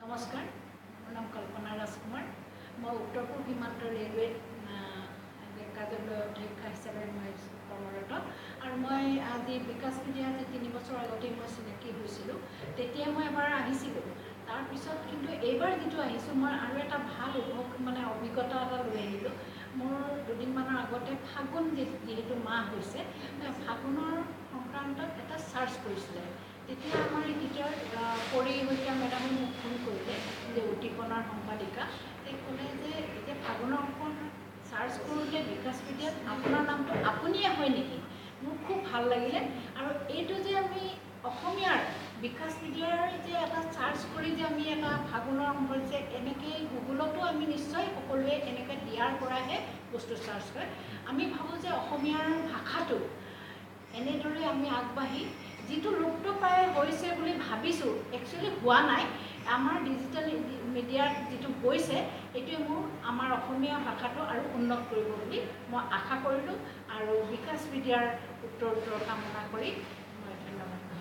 নমস্কাৰ, মোৰ নাম কল্পনা ৰাজকুমাৰ। মই উত্তৰ পূব সীমান্ত ৰেলৱে কাৰ্যালয়ৰ অধ্যক্ষ হিচাপে মই কৰ্মৰত। আৰু মই আজি বিকাশপিডিয়া আজি 3 বছৰ আগতে মই চিনাকি হৈছিলোঁ। তেতিয়া মই এবাৰ আহিছিলোঁ। তাৰপিছত কিন্তু এইবাৰ যিটো আহিছোঁ মই আৰু এটা ভাল অভিজ্ঞতা এটা লৈ আহিলোঁ। মোৰ দুদিনমানৰ আগতে ফাগুন যিহেতু মাহ হৈছে, ফাগুনৰ সংক্ৰান্তত এটা চাৰ্চ কৰিছিলে। তেতিয়া আমাৰ টিচাৰ পৰিশইকীয়া মেডামে মোক ফোন কৰিলে যে উদ্দীপনাৰ সম্পাদিকা, তেওঁ ক'লে যে এতিয়া ফাগুনৰ চাৰ্চ কৰোঁতে বিকাশপিডিয়াত আপোনাৰ নামটো আপুনিয়ে হয় নেকি? মোৰ খুব ভাল লাগিলে। আৰু এইটো যে আমি অসমীয়াৰ বিকাশপিডিয়াৰ যে এটা চাৰ্চ কৰি যে আমি এটা ফাগুনৰ সম্পৰ্কে এনেকৈ গুগলতো আমি নিশ্চয় সকলোৱে এনেকৈ দিয়াৰ পৰাহে বস্তু চাৰ্চ কৰে। আমি ভাবোঁ যে অসমীয়াৰ ভাষাটো এনেদৰে আমি আগবাঢ়ি যিটো লুপ্তপ্ৰায় হৈছে বুলি ভাবিছোঁ, একচুৱেলি হোৱা নাই। আমাৰ ডিজিটেল মিডিয়াত যিটো হৈছে এইটোৱে আমাৰ অসমীয়া ভাষাটো আৰু উন্নত কৰিব বুলি মই আশা কৰিলোঁ। আৰু বিকাশপিডিয়াৰ উত্তৰ কামনা কৰি মই ধন্যবাদ।